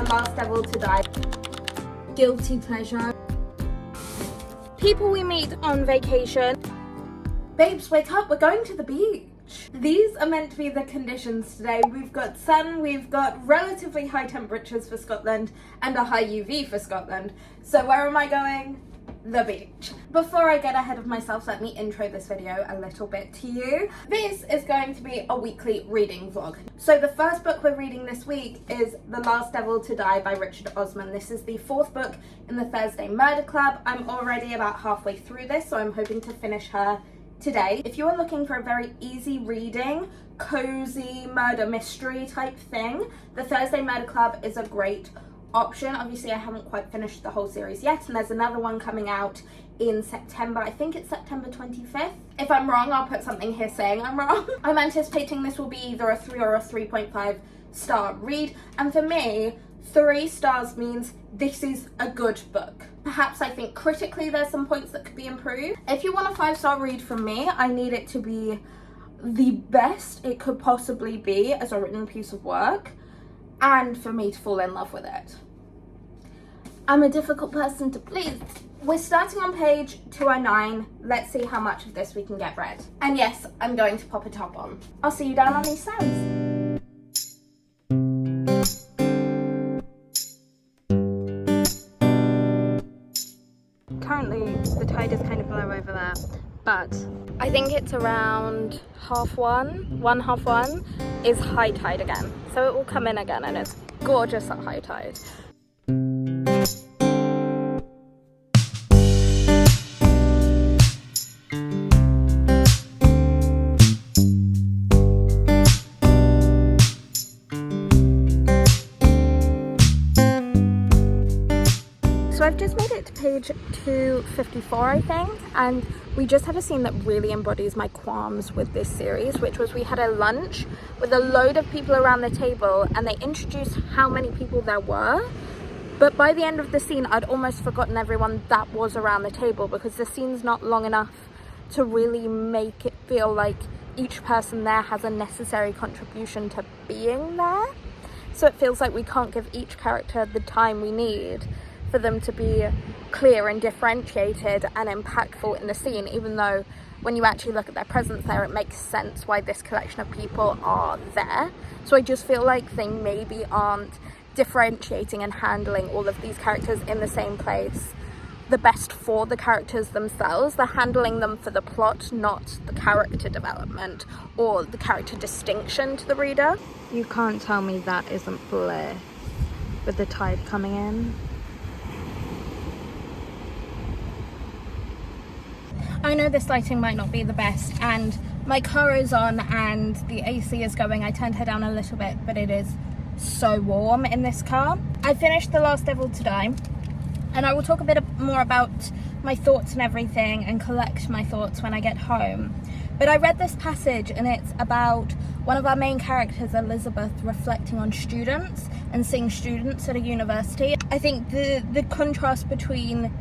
Last Devil to Die. Guilty pleasure. People we meet on vacation. Babes, wake up, we're going to the beach. These are meant to be the conditions today. We've got sun, we've got relatively high temperatures for Scotland, and a high UV for Scotland. So where am I going? The beach. Before I get ahead of myself, let me intro this video a little bit to you. This is going to be a weekly reading vlog. So the first book we're reading this week is The Last Devil to Die by Richard Osman. This is the fourth book in the Thursday Murder Club. I'm already about halfway through this, so I'm hoping to finish her today. If you are looking for a very easy reading, cozy murder mystery type thing, the Thursday Murder Club is a great option. Obviously I haven't quite finished the whole series yet, and there's another one coming out in September. I think it's September 25th. If I'm wrong, I'll put something here saying I'm wrong. I'm anticipating this will be either a 3 or a 3.5 star read, and for me 3 stars means this is a good book. Perhaps I think critically there's some points that could be improved. If you want a 5-star read from me, I need it to be the best it could possibly be as a written piece of work, and for me to fall in love with it. I'm a difficult person to please. We're starting on page 209. Let's see how much of this we can get read. And yes, I'm going to pop a top on. I'll see you down on these sands. Currently the tide is kind of low over there, but I think it's around 1:30 is high tide again, so it will come in again, and it's gorgeous at high tide. So I've just made it to page 254, I think, and we just had a scene that really embodies my qualms with this series, which was we had a lunch with a load of people around the table, and they introduced how many people there were, but by the end of the scene I'd almost forgotten everyone that was around the table, because the scene's not long enough to really make it feel like each person there has a necessary contribution to being there. So it feels like we can't give each character the time we need for them to be clear and differentiated and impactful in the scene, even though when you actually look at their presence there, it makes sense why this collection of people are there. So I just feel like they maybe aren't differentiating and handling all of these characters in the same place the best for the characters themselves. They're handling them for the plot, not the character development or the character distinction to the reader. You can't tell me that isn't bliss with the tide coming in. I know this lighting might not be the best, and my car is on and the AC is going. I turned her down a little bit, but it is so warm in this car. I finished The Last Devil to Die, and I will talk a bit more about my thoughts and everything and collect my thoughts when I get home. But I read this passage, and it's about one of our main characters, Elizabeth, reflecting on students and seeing students at a university. I think the contrast between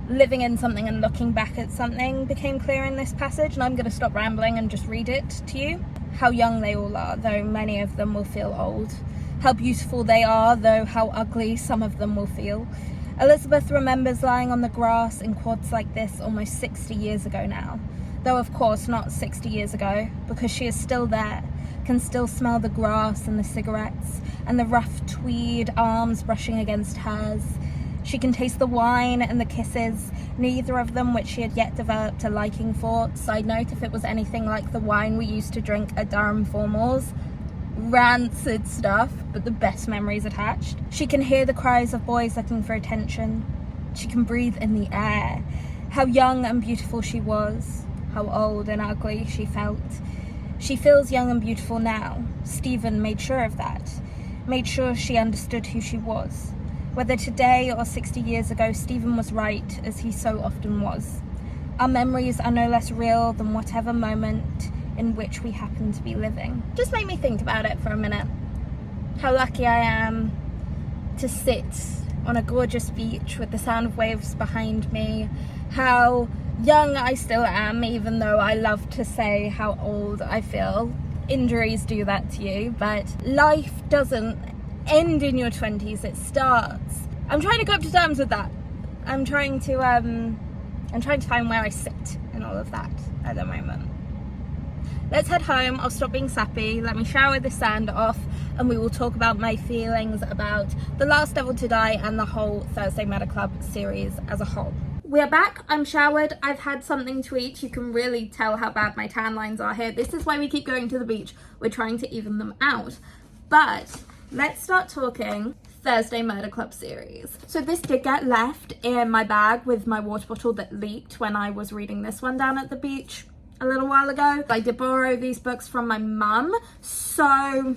living in something and looking back at something became clear in this passage, and I'm going to stop rambling and just read it to you. How young they all are, though many of them will feel old. How beautiful they are, though how ugly some of them will feel. Elizabeth remembers lying on the grass in quads like this almost 60 years ago now. Though of course not 60 years ago, because she is still there, can still smell the grass and the cigarettes and the rough tweed arms brushing against hers. She can taste the wine and the kisses, neither of them which she had yet developed a liking for. Side note, if it was anything like the wine we used to drink at Durham Formals, rancid stuff, but the best memories attached. She can hear the cries of boys looking for attention. She can breathe in the air. How young and beautiful she was, how old and ugly she felt. She feels young and beautiful now. Stephen made sure of that, made sure she understood who she was. Whether today or 60 years ago, Stephen was right, as he so often was. Our memories are no less real than whatever moment in which we happen to be living. Just made me think about it for a minute. How lucky I am to sit on a gorgeous beach with the sound of waves behind me. How young I still am, even though I love to say how old I feel. Injuries do that to you, but life doesn't end in your 20s, it starts. I'm trying to come to terms with that. I'm trying to find where I sit in all of that at the moment. Let's head home. I'll stop being sappy. Let me shower the sand off, and we will talk about my feelings about The Last Devil to Die and the whole Thursday Murder Club series as a whole. We're back. I'm showered. I've had something to eat. You can really tell how bad my tan lines are here. This is why we keep going to the beach. We're trying to even them out. But let's start talking Thursday Murder Club series. So this did get left in my bag with my water bottle that leaked when I was reading this one down at the beach a little while ago. I did borrow these books from my mum, so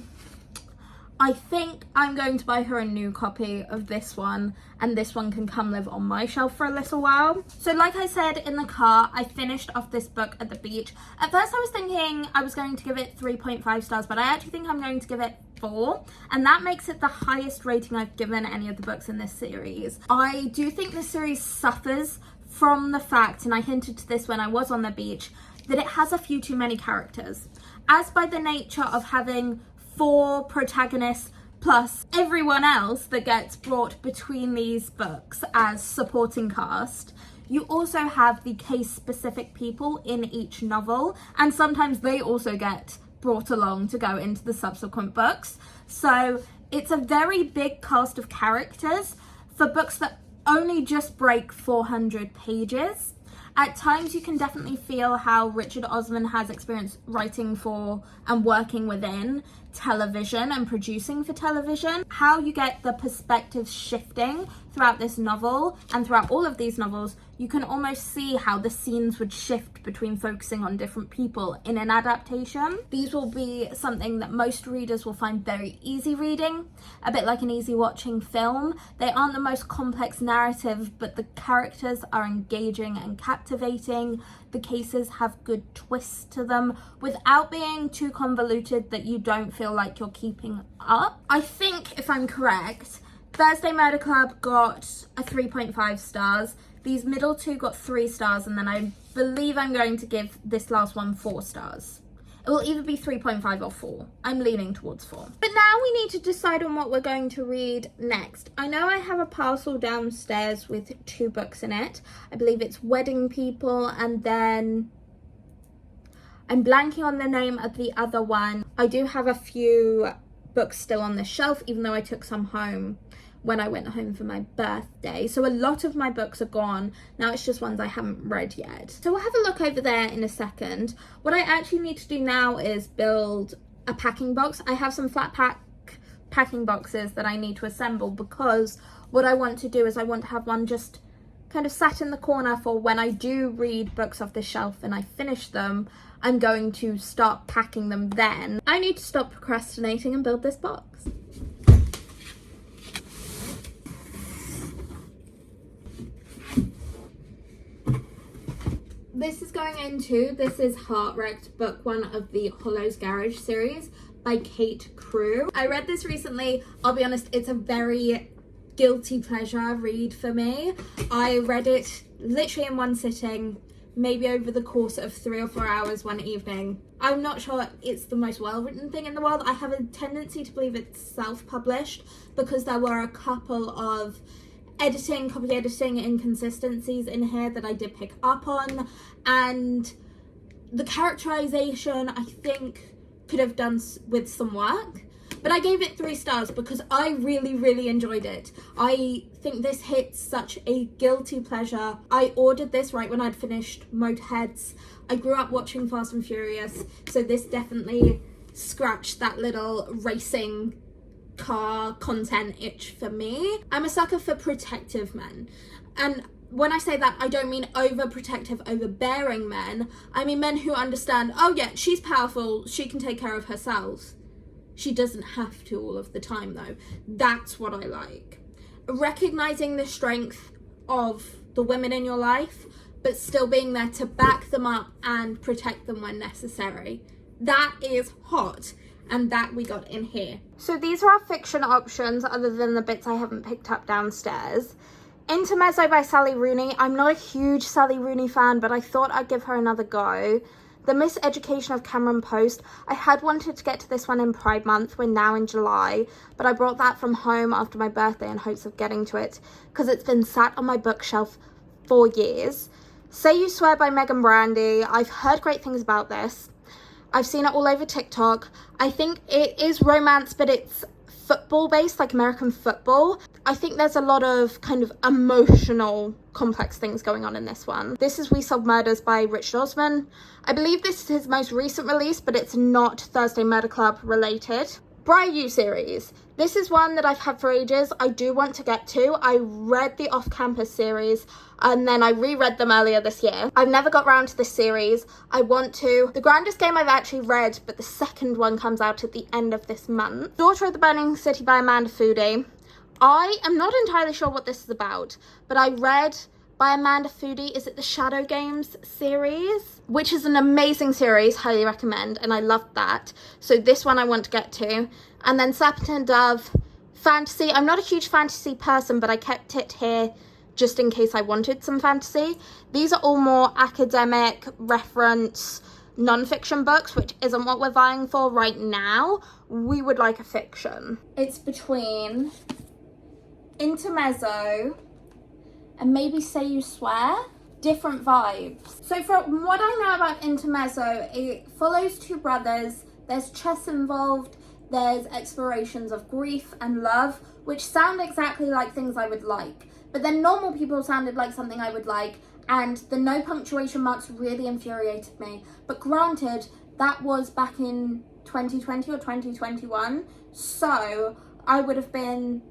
I think I'm going to buy her a new copy of this one, and this one can come live on my shelf for a little while. So like I said in the car, I finished off this book at the beach. At first I was thinking I was going to give it 3.5 stars, but I actually think I'm going to give it 4, and that makes it the highest rating I've given any of the books in this series. I do think this series suffers from the fact, and I hinted to this when I was on the beach, that it has a few too many characters. As by the nature of having 4 protagonists plus everyone else that gets brought between these books as supporting cast, you also have the case-specific people in each novel, and sometimes they also get brought along to go into the subsequent books. So it's a very big cast of characters for books that only just break 400 pages. At times you can definitely feel how Richard Osman has experience writing for and working within television and producing for television. How you get the perspectives shifting throughout this novel and throughout all of these novels, you can almost see how the scenes would shift between focusing on different people in an adaptation. These will be something that most readers will find very easy reading, a bit like an easy watching film. They aren't the most complex narrative, but the characters are engaging and captivating. The cases have good twists to them without being too convoluted that you don't feel like you're keeping up. I think, if I'm correct, Thursday Murder Club got a 3.5 stars. These middle two got 3 stars, and then I believe I'm going to give this last one 4 stars. It will either be 3.5 or 4. I'm leaning towards 4. But now we need to decide on what we're going to read next. I know I have a parcel downstairs with 2 books in it. I believe it's Wedding People, and then I'm blanking on the name of the other one. I do have a few books still on the shelf, even though I took some home when I went home for my birthday. So a lot of my books are gone. Now it's just ones I haven't read yet. So we'll have a look over there in a second. What I actually need to do now is build a packing box. I have some flat pack packing boxes that I need to assemble, because what I want to do is I want to have one just kind of sat in the corner for when I do read books off the shelf and I finish them. I'm going to start packing them then. I need to stop procrastinating and build this box. This is Heart-Wrecked, book 1 of the Hollow's Garage series by Kate Crew. I read this recently. I'll be honest, it's a very guilty pleasure read for me. I read it literally in one sitting, maybe over the course of 3 or 4 hours one evening. I'm not sure it's the most well-written thing in the world. I have a tendency to believe it's self-published, because there were a couple of copy editing inconsistencies in here that I did pick up on, and the characterization I think could have done with some work, but I gave it 3 stars because I really enjoyed it. I think this hits such a guilty pleasure. I ordered this right when I'd finished Motorheads. I grew up watching Fast and Furious, so this definitely scratched that little racing car content itch for me. I'm a sucker for protective men, and when I say that, I don't mean overprotective, overbearing men. I mean men who understand, oh yeah, she's powerful, she can take care of herself. She doesn't have to all of the time though. That's what I like. Recognizing the strength of the women in your life, but still being there to back them up and protect them when necessary. That is hot. And that we got in here. So these are our fiction options, other than the bits I haven't picked up downstairs. Intermezzo by Sally Rooney. I'm not a huge Sally Rooney fan, but I thought I'd give her another go. The Miseducation of Cameron Post. I had wanted to get to this one in Pride Month. We're now in July, but I brought that from home after my birthday in hopes of getting to it because it's been sat on my bookshelf for years. Say You Swear by Megan Brandy. I've heard great things about this. I've seen it all over TikTok. I think it is romance, but it's football based, like American football. I think there's a lot of kind of emotional, complex things going on in this one. This is We Solve Murders by Richard Osman. I believe this is his most recent release, but it's not Thursday Murder Club related. Briar You series. This is one that I've had for ages. I do want to get to. I read the Off-Campus series and then I reread them earlier this year. I've never got around to this series. I want to. The Grandest Game I've actually read, but the second one comes out at the end of this month. Daughter of the Burning City by Amanda Foody. I am not entirely sure what this is about, but I read by Amanda Foody, is it the Shadow Games series? Which is an amazing series, highly recommend, and I loved that. So this one I want to get to. And then Serpent and Dove, fantasy. I'm not a huge fantasy person, but I kept it here just in case I wanted some fantasy. These are all more academic reference non-fiction books, which isn't what we're vying for right now. We would like a fiction. It's between Intermezzo and maybe Say You Swear. Different vibes. So from what I know about Intermezzo, it follows two brothers. There's chess involved. There's explorations of grief and love, which sound exactly like things I would like. But then Normal People sounded like something I would like, and the no punctuation marks really infuriated me. But granted, that was back in 2020 or 2021, so I would have been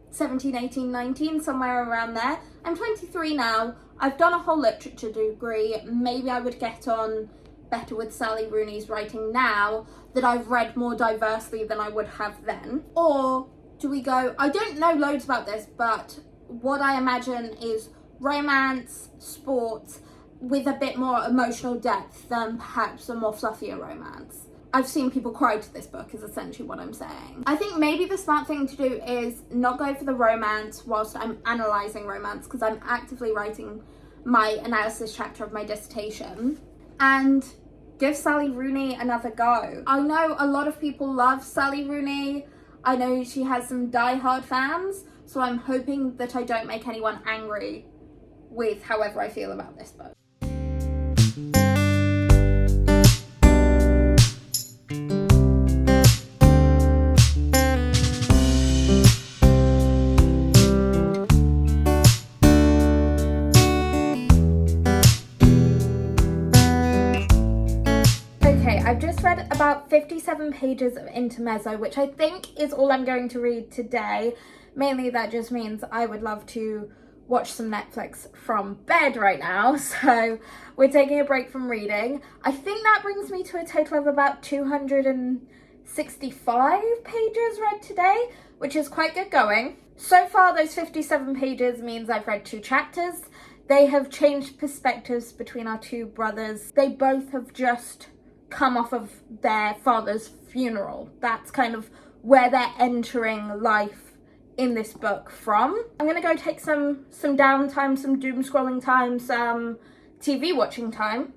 17, 18, 19, somewhere around there. I'm 23 now. I've done a whole literature degree. Maybe I would get on better with Sally Rooney's writing now that I've read more diversely than I would have then. Or do we go, I don't know loads about this, but what I imagine is romance, sports, with a bit more emotional depth than perhaps a more fluffier romance. I've seen people cry to this book is essentially what I'm saying. I think maybe the smart thing to do is not go for the romance whilst I'm analysing romance, because I'm actively writing my analysis chapter of my dissertation, and give Sally Rooney another go. I know a lot of people love Sally Rooney. I know she has some die-hard fans, so I'm hoping that I don't make anyone angry with however I feel about this book. I've just read about 57 pages of Intermezzo, which I think is all I'm going to read today. Mainly that just means I would love to watch some Netflix from bed right now, so we're taking a break from reading. I think that brings me to a total of about 265 pages read today, which is quite good going. So far, those 57 pages means I've read 2 chapters. They have changed perspectives between our two brothers. They both have just come off of their father's funeral. That's kind of where they're entering life in this book from. I'm gonna go take some downtime, some doom scrolling time, some TV watching time,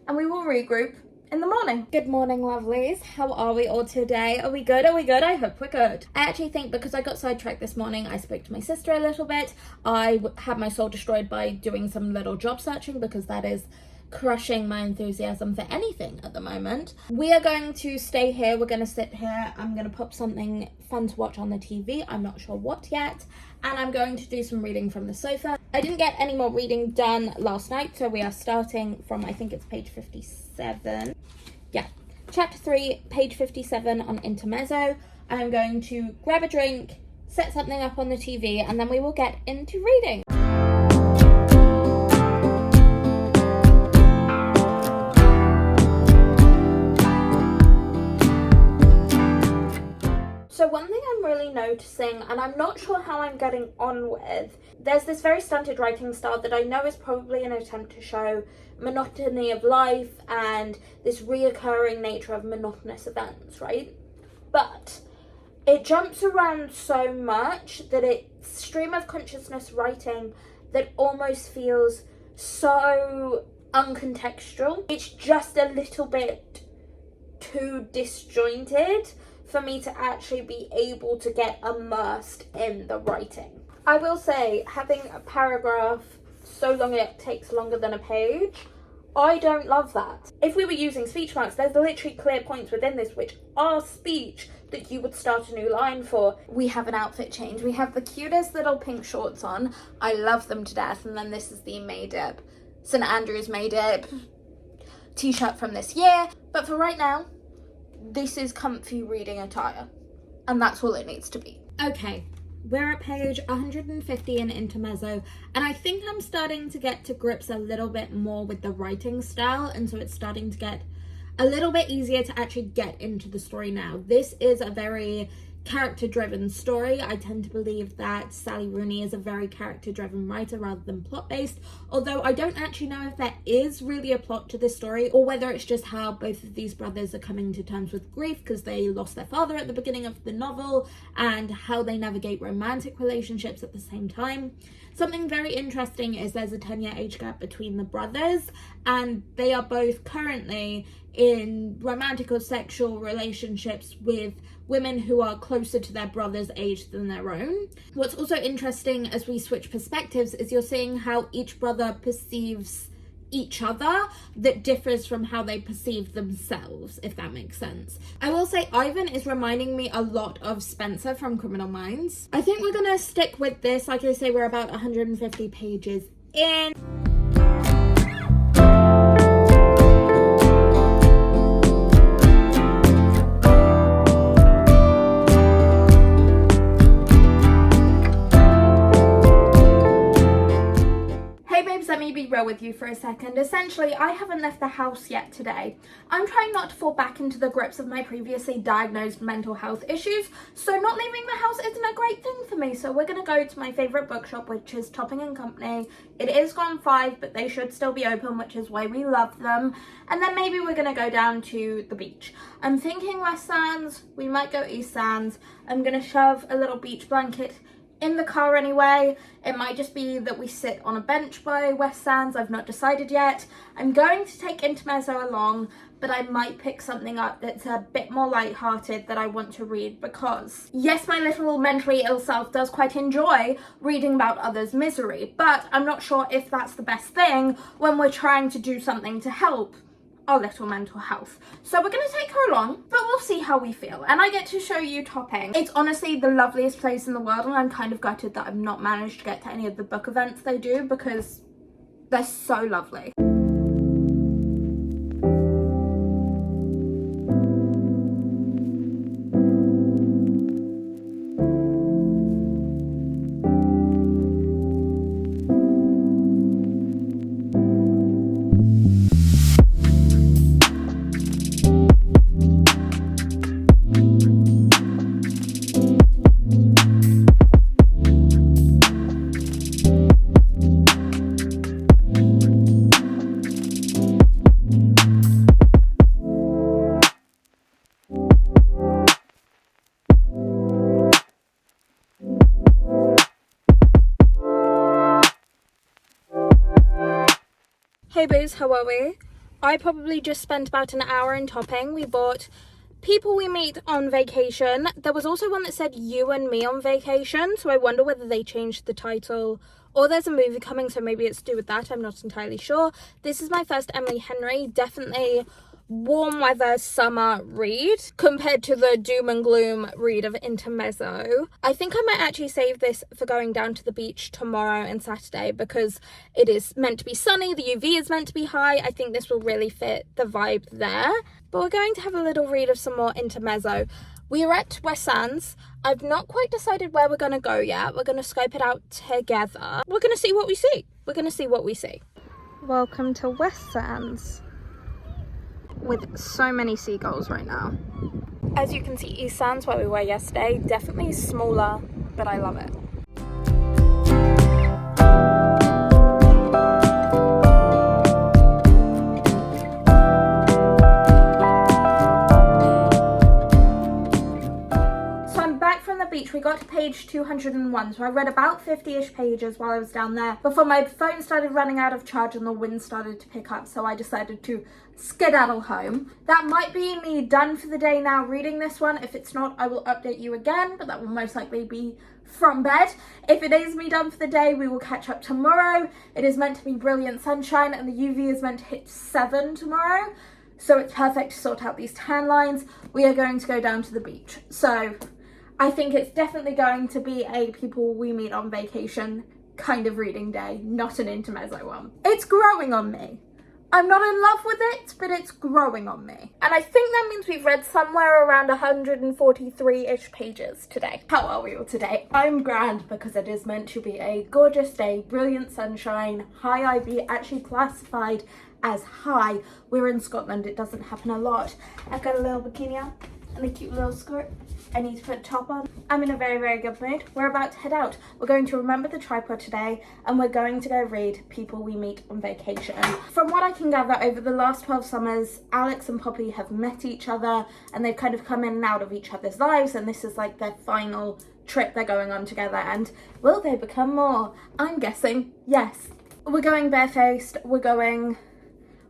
and we will regroup in the morning. Good morning, lovelies. How are we all today? Are we good? Are we good? I hope we're good. I actually think because I got sidetracked this morning, I spoke to my sister a little bit. I had my soul destroyed by doing some little job searching, because that is crushing my enthusiasm for anything at the moment. We are going to stay here. We're going to sit here. I'm going to pop something fun to watch on the TV. I'm not sure what yet. And I'm going to do some reading from the sofa. I didn't get any more reading done last night, so we are starting from, I think it's page 57. Yeah, chapter 3, page 57 on Intermezzo. I'm going to grab a drink, set something up on the TV, and then we will get into reading. So one thing I'm really noticing, and I'm not sure how I'm getting on with, there's this very stunted writing style that I know is probably an attempt to show monotony of life and this reoccurring nature of monotonous events, right? But it jumps around so much that it's stream of consciousness writing that almost feels so uncontextual. It's just a little bit too disjointed for me to actually be able to get immersed in the writing. I will say, having a paragraph so long it takes longer than a page, I don't love that. If we were using speech marks, there's literally clear points within this which are speech that you would start a new line for. We have an outfit change. We have the cutest little pink shorts on. I love them to death. And then this is the May-Dip, St. Andrews May-Dip t-shirt from this year. But for right now, this is comfy reading attire. And that's all it needs to be. Okay. We're at page 150 in Intermezzo, and I think I'm starting to get to grips a little bit more with the writing style, and so it's starting to get a little bit easier to actually get into the story now. This is a very character-driven story. I tend to believe that Sally Rooney is a very character-driven writer rather than plot-based, although I don't actually know if there is really a plot to this story or whether it's just how both of these brothers are coming to terms with grief because they lost their father at the beginning of the novel and how they navigate romantic relationships at the same time. Something very interesting is there's a 10-year age gap between the brothers, and they are both currently in romantic or sexual relationships with women who are closer to their brother's age than their own. What's also interesting as we switch perspectives is you're seeing how each brother perceives each other that differs from how they perceive themselves, if that makes sense. I will say Ivan is reminding me a lot of Spencer from Criminal Minds. I think we're gonna stick with this. Like I say, we're about 150 pages in. Let me be real with you for a second. Essentially, I haven't left the house yet today. I'm trying not to fall back into the grips of my previously diagnosed mental health issues, so not leaving the house isn't a great thing for me. So we're going to go to my favourite bookshop, which is Topping and Company. It is gone 5, but they should still be open, which is why we love them. And then maybe we're going to go down to the beach. I'm thinking West Sands. We might go East Sands. I'm going to shove a little beach blanket in the car anyway. It might just be that we sit on a bench by West Sands. I've not decided yet. I'm going to take Intermezzo along, but I might pick something up that's a bit more lighthearted that I want to read because, yes, my little mentally ill self does quite enjoy reading about others' misery, but I'm not sure if that's the best thing when we're trying to do something to help our little mental health. So we're going to take her along, but we'll see how we feel. And I get to show you Topping. It's honestly the loveliest place in the world, and I'm kind of gutted that I've not managed to get to any of the book events they do because they're so lovely. Hey boos, how are we? I probably just spent about an hour in Topping. We bought People We Meet on Vacation. There was also one that said You and Me on Vacation, so I wonder whether they changed the title or there's a movie coming, so maybe it's to do with that. I'm not entirely sure. This is my first Emily Henry. Definitely warm weather summer read compared to the doom and gloom read of Intermezzo. I think I might actually save this for going down to the beach tomorrow and Saturday because it is meant to be sunny, the UV is meant to be high. I think this will really fit the vibe there. But we're going to have a little read of some more Intermezzo. We are at West Sands. I've not quite decided where we're going to go yet. We're going to scope it out together. We're going to see what we see. We're going to see what we see. Welcome to West Sands. With so many seagulls right now. As you can see, East Sands, where we were yesterday, definitely smaller, but I love it. So I'm back from the beach. We got got to page 201, so I read about 50-ish pages while I was down there before my phone started running out of charge and the wind started to pick up, so I decided to skedaddle home. That might be me done for the day now reading this one. If it's not, I will update you again, but that will most likely be from bed. If it is me done for the day, we will catch up tomorrow. It is meant to be brilliant sunshine and the UV is meant to hit 7 tomorrow, so it's perfect to sort out these tan lines. We are going to go down to the beach, so I think it's definitely going to be a people we meet on vacation kind of reading day, not an intermezzo one. It's growing on me. I'm not in love with it, but it's growing on me. And I think that means we've read somewhere around 143-ish pages today. How are we all today? I'm grand because it is meant to be a gorgeous day, brilliant sunshine, high IB, actually classified as high. We're in Scotland, it doesn't happen a lot. I've got a little bikini on and a cute little skirt. I need to put a top on. I'm in a very, very good mood. We're about to head out. We're going to remember the tripod today and we're going to go read People We Meet on Vacation. From what I can gather, over the last 12 summers, Alex and Poppy have met each other and they've kind of come in and out of each other's lives, and this is like their final trip they're going on together. And will they become more? I'm guessing yes. We're going barefaced. We're going...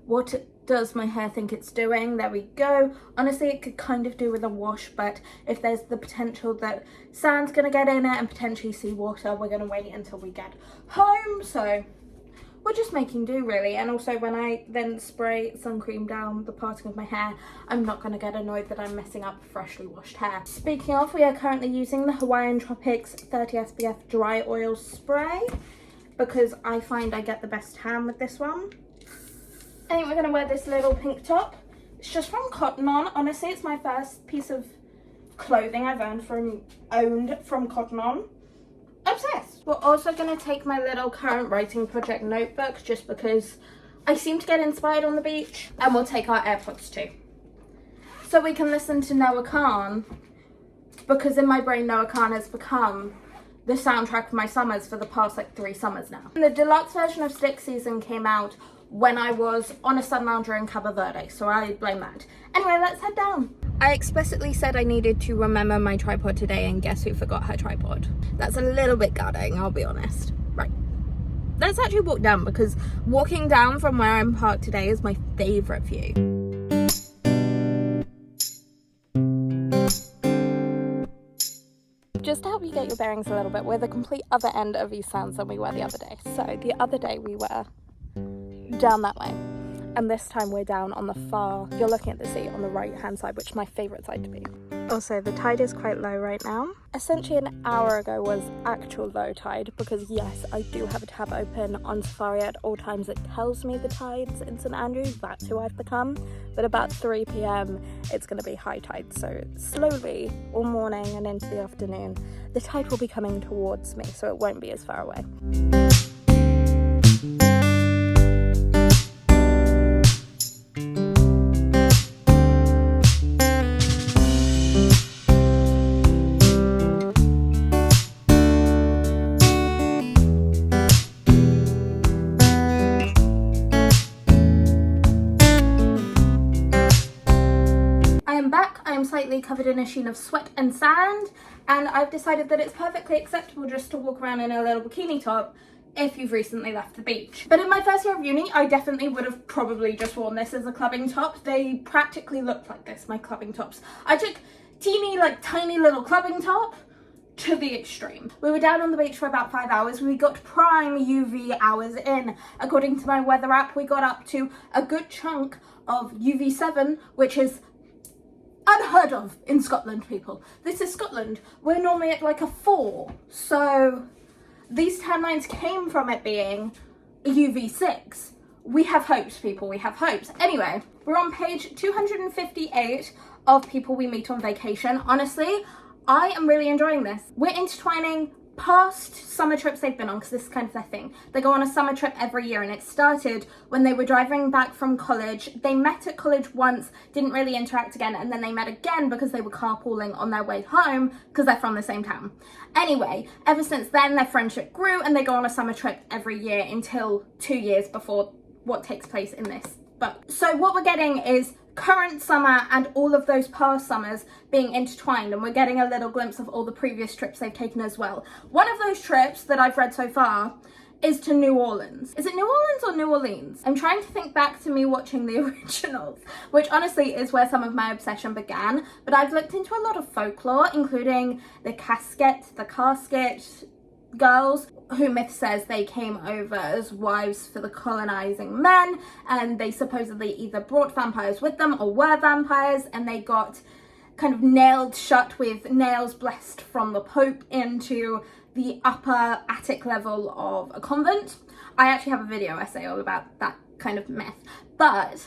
What does my hair think it's doing? There we go. Honestly, it could kind of do with a wash, but if there's the potential that sand's gonna get in it and potentially seawater, we're gonna wait until we get home. So we're just making do, really. And also, when I then spray sun cream down the parting of my hair, I'm not gonna get annoyed that I'm messing up freshly washed hair. Speaking of, we are currently using the Hawaiian Tropics 30 SPF dry oil spray because I find I get the best tan with this one. I think we're going to wear this little pink top. It's just from Cotton On. Honestly, it's my first piece of clothing I've owned from Cotton On. Obsessed. We're also going to take my little current writing project notebook just because I seem to get inspired on the beach. And we'll take our AirPods too, so we can listen to Noah Khan, because in my brain Noah Khan has become the soundtrack of my summers for the past like 3 summers now. And the deluxe version of Stick Season came out when I was on a sun lounger in Cabo Verde, so I blame that. Anyway, let's head down. I explicitly said I needed to remember my tripod today, and guess who forgot her tripod? That's a little bit gutting, I'll be honest. Right, let's actually walk down, because walking down from where I'm parked today is my favourite view. Just to help you get your bearings a little bit, we're the complete other end of East Sands than we were the other day. So the other day we were down that way, and this time we're down on the far, you're looking at the sea on the right hand side, which is my favourite side to be. Also, the tide is quite low right now. Essentially an hour ago was actual low tide, because yes, I do have a tab open on Safari at all times. It tells me the tides in St Andrews, that's who I've become. But about 3 p.m. it's going to be high tide, so slowly all morning and into the afternoon the tide will be coming towards me, so it won't be as far away. Slightly covered in a sheen of sweat and sand, and I've decided that it's perfectly acceptable just to walk around in a little bikini top if you've recently left the beach. But in my first year of uni, I definitely would have probably just worn this as a clubbing top. They practically looked like this, my clubbing tops. I took tiny little clubbing top to the extreme. We were down on the beach for about 5 hours. We got prime UV hours in. According to my weather app, we got up to a good chunk of UV 7, which is unheard of in Scotland, people. This is Scotland. We're normally at like a 4, so these tan lines came from it being a UV 6. We have hopes, people, we have hopes. Anyway, we're on page 258 of People We Meet on Vacation. Honestly, I am really enjoying this. We're intertwining past summer trips they've been on, because this is kind of their thing. They go on a summer trip every year, and it started when they were driving back from college. They met at college once, didn't really interact again, and then they met again because they were carpooling on their way home because they're from the same town. Anyway, ever since then their friendship grew, and they go on a summer trip every year until 2 years before what takes place in this book. So what we're getting is current summer and all of those past summers being intertwined, and we're getting a little glimpse of all the previous trips they've taken as well. One of those trips that I've read so far is to New Orleans. Is it New Orleans or New Orleans? I'm trying to think back to me watching the originals, which honestly is where some of my obsession began, but I've looked into a lot of folklore, including the casket girls, who myth says they came over as wives for the colonizing men, and they supposedly either brought vampires with them or were vampires, and they got kind of nailed shut with nails blessed from the Pope into the upper attic level of a convent. I actually have a video essay all about that kind of myth, but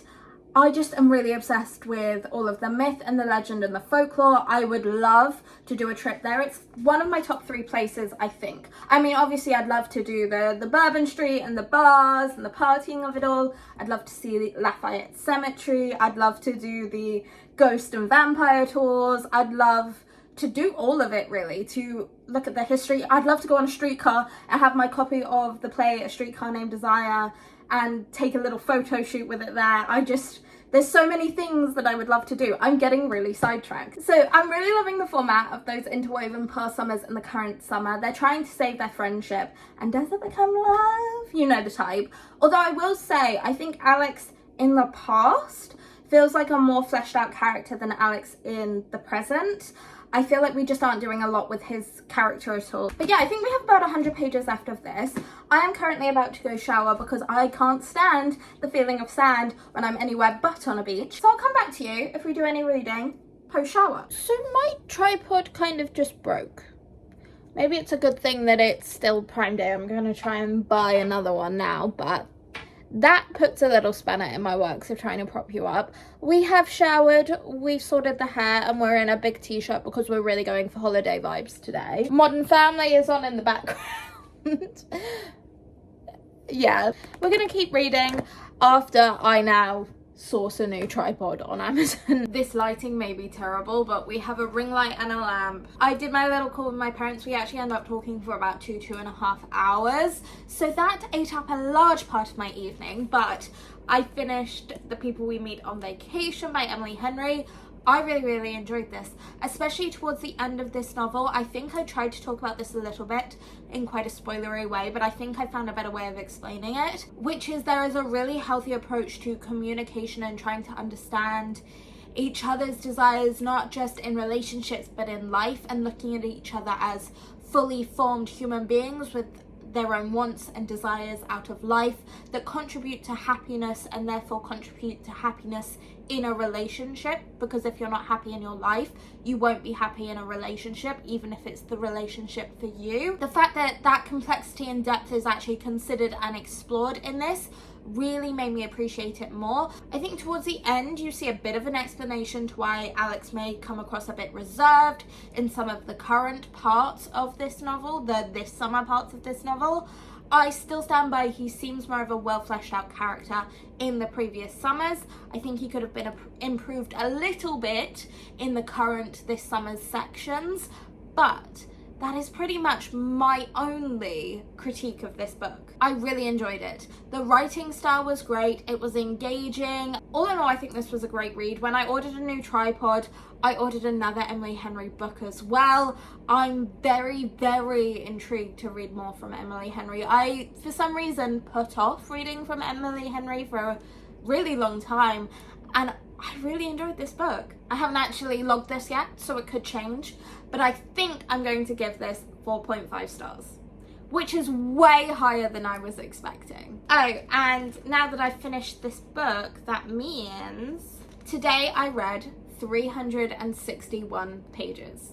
I just am really obsessed with all of the myth and the legend and the folklore. I would love to do a trip there. It's one of my top 3 places, I think. I mean, obviously I'd love to do the Bourbon Street and the bars and the partying of it all. I'd love to see the Lafayette Cemetery. I'd love to do the ghost and vampire tours. I'd love to do all of it, really, to look at the history. I'd love to go on a streetcar and have my copy of the play A Streetcar Named Desire and take a little photo shoot with it there. There's so many things that I would love to do. I'm getting really sidetracked. So I'm really loving the format of those interwoven past summers and the current summer. They're trying to save their friendship, and does it become love? You know the type. Although I will say, I think Alex in the past feels like a more fleshed out character than Alex in the present. I feel like we just aren't doing a lot with his character at all. But yeah, I think we have about 100 pages left of this. I am currently about to go shower because I can't stand the feeling of sand when I'm anywhere but on a beach. So I'll come back to you if we do any reading post-shower. So my tripod kind of just broke. Maybe it's a good thing that it's still Prime Day. I'm going to try and buy another one now, but that puts a little spanner in my works of trying to prop you up. We have showered, we've sorted the hair, and we're in a big t-shirt because we're really going for holiday vibes today. Modern Family is on in the background. Yeah, we're gonna keep reading after I now source a new tripod on Amazon. This lighting may be terrible, but we have a ring light and a lamp. I did my little call with my parents. We actually ended up talking for about 2.5 hours. So that ate up a large part of my evening, but I finished The People We Meet on Vacation by Emily Henry. I really enjoyed this, especially towards the end of this novel. I think I tried to talk about this a little bit in quite a spoilery way, but I think I found a better way of explaining it, which is there is a really healthy approach to communication and trying to understand each other's desires, not just in relationships, but in life, and looking at each other as fully formed human beings with their own wants and desires out of life that contribute to happiness and therefore contribute to happiness in a relationship, because if you're not happy in your life, you won't be happy in a relationship, even if it's the relationship for you. The fact that that complexity and depth is actually considered and explored in this really made me appreciate it more. I think towards the end you see a bit of an explanation to why Alex may come across a bit reserved in some of the current parts of this novel, this summer parts of this novel. I still stand by he seems more of a well fleshed out character in the previous summers. I think he could have been improved a little bit in the current this summer's sections, but that is pretty much my only critique of this book. I really enjoyed it. The writing style was great, it was engaging. All in all, I think this was a great read. When I ordered a new tripod, I ordered another Emily Henry book as well. I'm very intrigued to read more from Emily Henry. I, for some reason, put off reading from Emily Henry for a really long time, and I really enjoyed this book. I haven't actually logged this yet, so it could change, but I think I'm going to give this 4.5 stars, which is way higher than I was expecting. Oh, and now that I've finished this book, that means today I read 361 pages.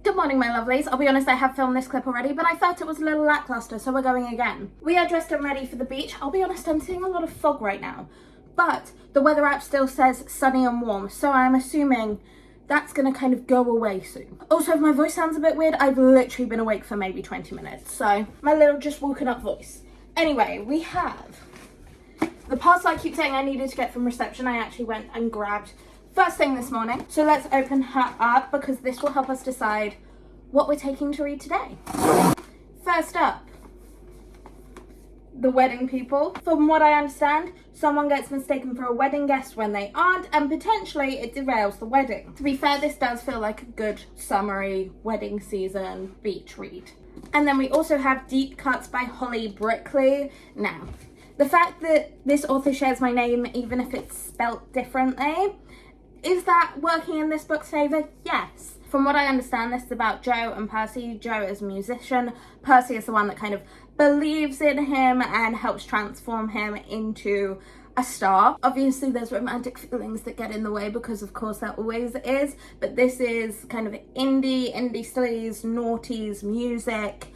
Good morning, my lovelies. I'll be honest, I have filmed this clip already, but I felt it was a little lackluster, so we're going again. We are dressed and ready for the beach. I'll be honest, I'm seeing a lot of fog right now, but the weather app still says sunny and warm, so I'm assuming that's gonna kind of go away soon. Also, if my voice sounds a bit weird, I've literally been awake for maybe 20 minutes, so my little just woken up voice. Anyway, we have the parcel I keep saying I needed to get from reception. I actually went and grabbed first thing this morning. So let's open her up because this will help us decide what we're taking to read today. First up, the wedding people. From what I understand, someone gets mistaken for a wedding guest when they aren't, and potentially it derails the wedding. To be fair, this does feel like a good summery wedding season beach read. And then we also have Deep Cuts by Holly Brickley. Now, the fact that this author shares my name, even if it's spelt differently, is that working in this book's favour? Yes. From what I understand, this is about Joe and Percy. Joe is a musician. Percy is the one that kind of believes in him and helps transform him into a star. Obviously, there's romantic feelings that get in the way, because of course there always is. But this is kind of indie sleaze, noughties music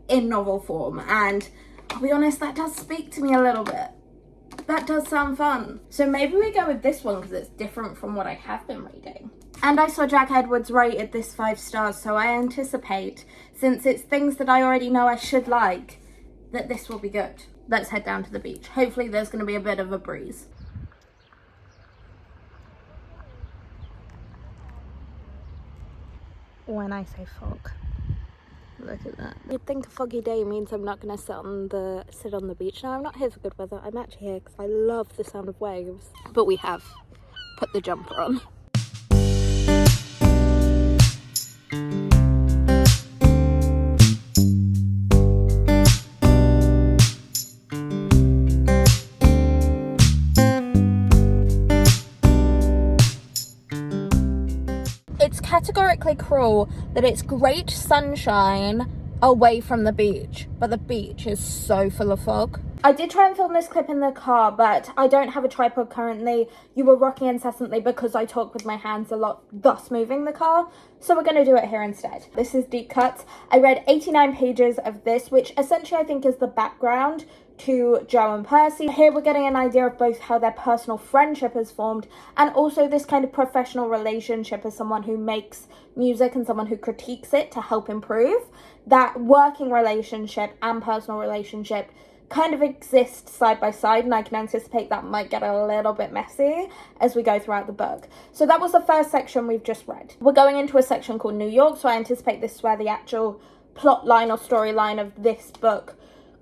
in novel form. And I'll be honest, that does speak to me a little bit. That does sound fun. So maybe we go with this one because it's different from what I have been reading. And I saw Jack Edwards rated this 5 stars, so I anticipate, since it's things that I already know I should like, that this will be good. Let's head down to the beach. Hopefully there's going to be a bit of a breeze. When I say fog, look at that. You'd think a foggy day means I'm not going to sit on the beach. No, I'm not here for good weather. I'm actually here because I love the sound of waves. But we have put the jumper on. It's categorically cruel that it's great sunshine away from the beach, but the beach is so full of fog. I did try and film this clip in the car, but I don't have a tripod currently. You were rocking incessantly because I talk with my hands a lot, thus moving the car. So we're going to do it here instead. This is Deep Cuts. I read 89 pages of this, which essentially I think is the background to Joe and Percy. Here we're getting an idea of both how their personal friendship has formed and also this kind of professional relationship as someone who makes music and someone who critiques it to help improve. That working relationship and personal relationship kind of exist side by side, and I can anticipate that might get a little bit messy as we go throughout the book. So that was the first section we've just read. We're going into a section called New York, so I anticipate this is where the actual plot line or storyline of this book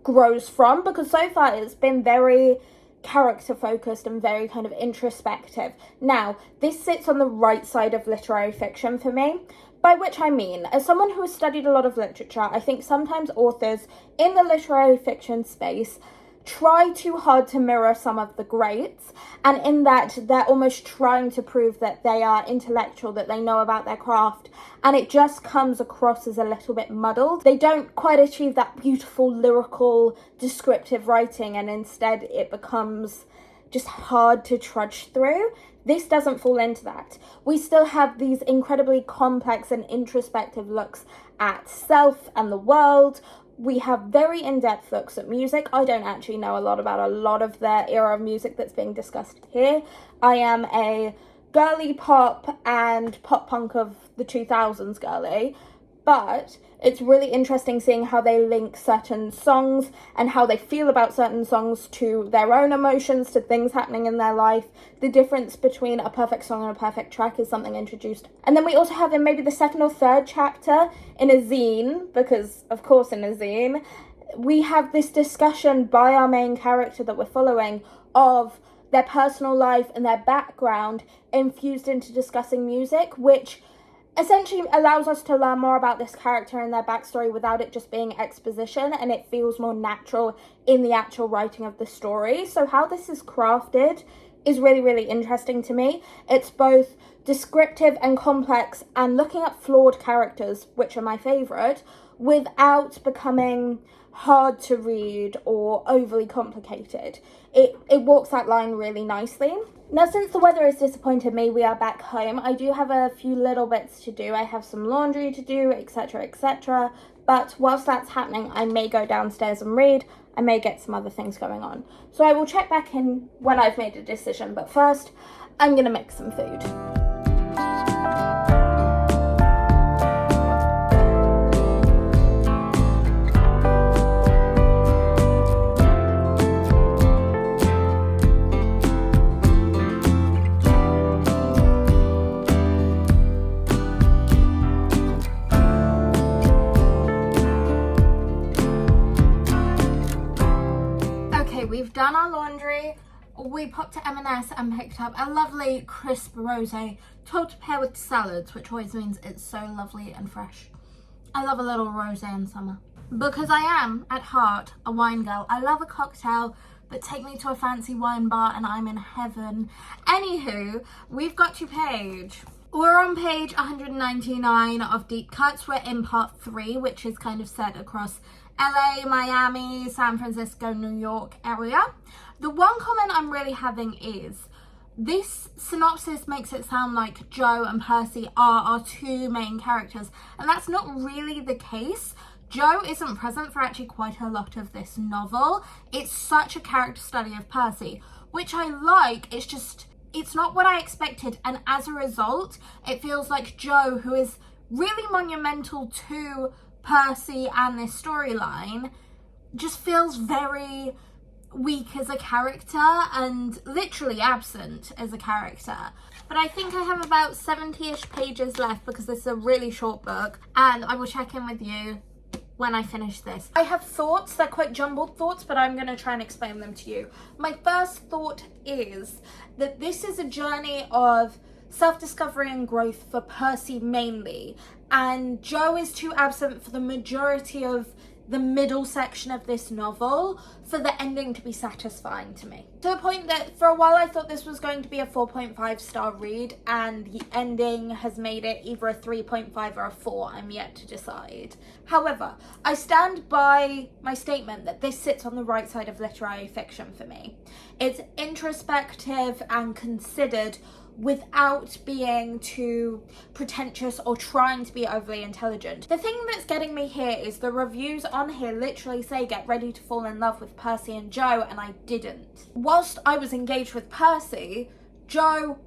grows from, because so far it's been very character focused and very kind of introspective. Now, this sits on the right side of literary fiction for me, by which I mean, as someone who has studied a lot of literature, I think sometimes authors in the literary fiction space try too hard to mirror some of the greats, and in that they're almost trying to prove that they are intellectual, that they know about their craft, and it just comes across as a little bit muddled. They don't quite achieve that beautiful lyrical descriptive writing, and instead it becomes just hard to trudge through. This doesn't fall into that. We still have these incredibly complex and introspective looks at self and the world. We have very in-depth looks at music. I don't actually know a lot about a lot of the era of music that's being discussed here. I am a girly pop and pop punk of the 2000s girly, but it's really interesting seeing how they link certain songs and how they feel about certain songs to their own emotions, to things happening in their life. The difference between a perfect song and a perfect track is something introduced. And then we also have in maybe the second or third chapter in a zine, because of course in a zine, we have this discussion by our main character that we're following of their personal life and their background infused into discussing music, which essentially allows us to learn more about this character and their backstory without it just being exposition, and it feels more natural in the actual writing of the story. So how this is crafted is really, really interesting to me. It's both descriptive and complex and looking at flawed characters, which are my favourite, without becoming hard to read or overly complicated. It walks that line really nicely. Now, since the weather has disappointed me, we are back home. I do have a few little bits to do. I have some laundry to do, etc, etc. But whilst that's happening, I may go downstairs and read. I may get some other things going on. So I will check back in when I've made a decision. But first, I'm going to make some food. we've done our laundry. We popped to M&S and picked up a lovely crisp rosé, told to pair with salads, which always means it's so lovely and fresh. I love a little rosé in summer. Because I am, at heart, a wine girl. I love a cocktail, but take me to a fancy wine bar and I'm in heaven. Anywho, we've got to page. We're on page 199 of Deep Cuts. We're in part 3, which is kind of set across LA, Miami, San Francisco, New York area. The one comment I'm really having is this synopsis makes it sound like Joe and Percy are our two main characters, and that's not really the case. Joe isn't present for actually quite a lot of this novel. It's such a character study of Percy, which I like. It's just, it's not what I expected, and as a result, it feels like Joe, who is really monumental to Percy and this storyline, just feels very weak as a character and literally absent as a character. But I think I have about 70-ish pages left because this is a really short book, and I will check in with you when I finish this. I have thoughts, they're quite jumbled thoughts, but I'm going to try and explain them to you. My first thought is that this is a journey of self-discovery and growth for Percy mainly, and Joe is too absent for the majority of the middle section of this novel for the ending to be satisfying to me. To the point that for a while I thought this was going to be a 4.5 star read, and the ending has made it either a 3.5 or a 4. I'm yet to decide. However, I stand by my statement that this sits on the right side of literary fiction for me. It's introspective and considered without being too pretentious or trying to be overly intelligent. The thing that's getting me here is the reviews on here literally say get ready to fall in love with Percy and Joe, and I didn't. Whilst I was engaged with Percy, Joe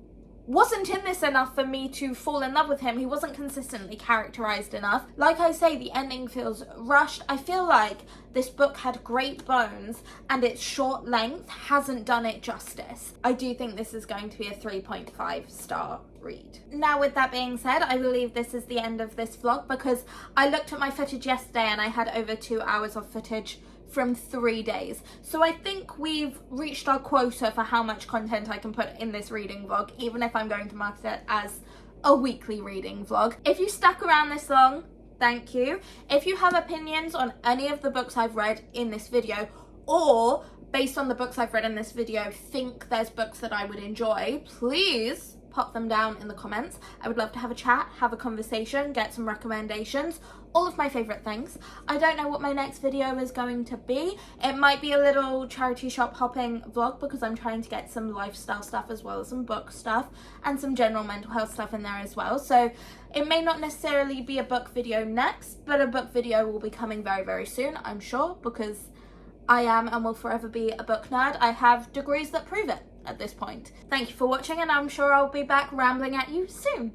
wasn't in this enough for me to fall in love with him. He wasn't consistently characterized enough. Like I say, the ending feels rushed. I feel like this book had great bones and its short length hasn't done it justice. I do think this is going to be a 3.5 star read. Now, with that being said, I believe this is the end of this vlog because I looked at my footage yesterday and I had over 2 hours of footage from 3 days. So I think we've reached our quota for how much content I can put in this reading vlog, even if I'm going to market it as a weekly reading vlog. If you stuck around this long, thank you. If you have opinions on any of the books I've read in this video, or based on the books I've read in this video, think there's books that I would enjoy, please pop them down in the comments. I would love to have a chat, have a conversation, get some recommendations, all of my favourite things. I don't know what my next video is going to be. It might be a little charity shop hopping vlog because I'm trying to get some lifestyle stuff as well as some book stuff and some general mental health stuff in there as well. So it may not necessarily be a book video next, but a book video will be coming very, very soon, I'm sure, because I am and will forever be a book nerd. I have degrees that prove it at this point. Thank you for watching, and I'm sure I'll be back rambling at you soon.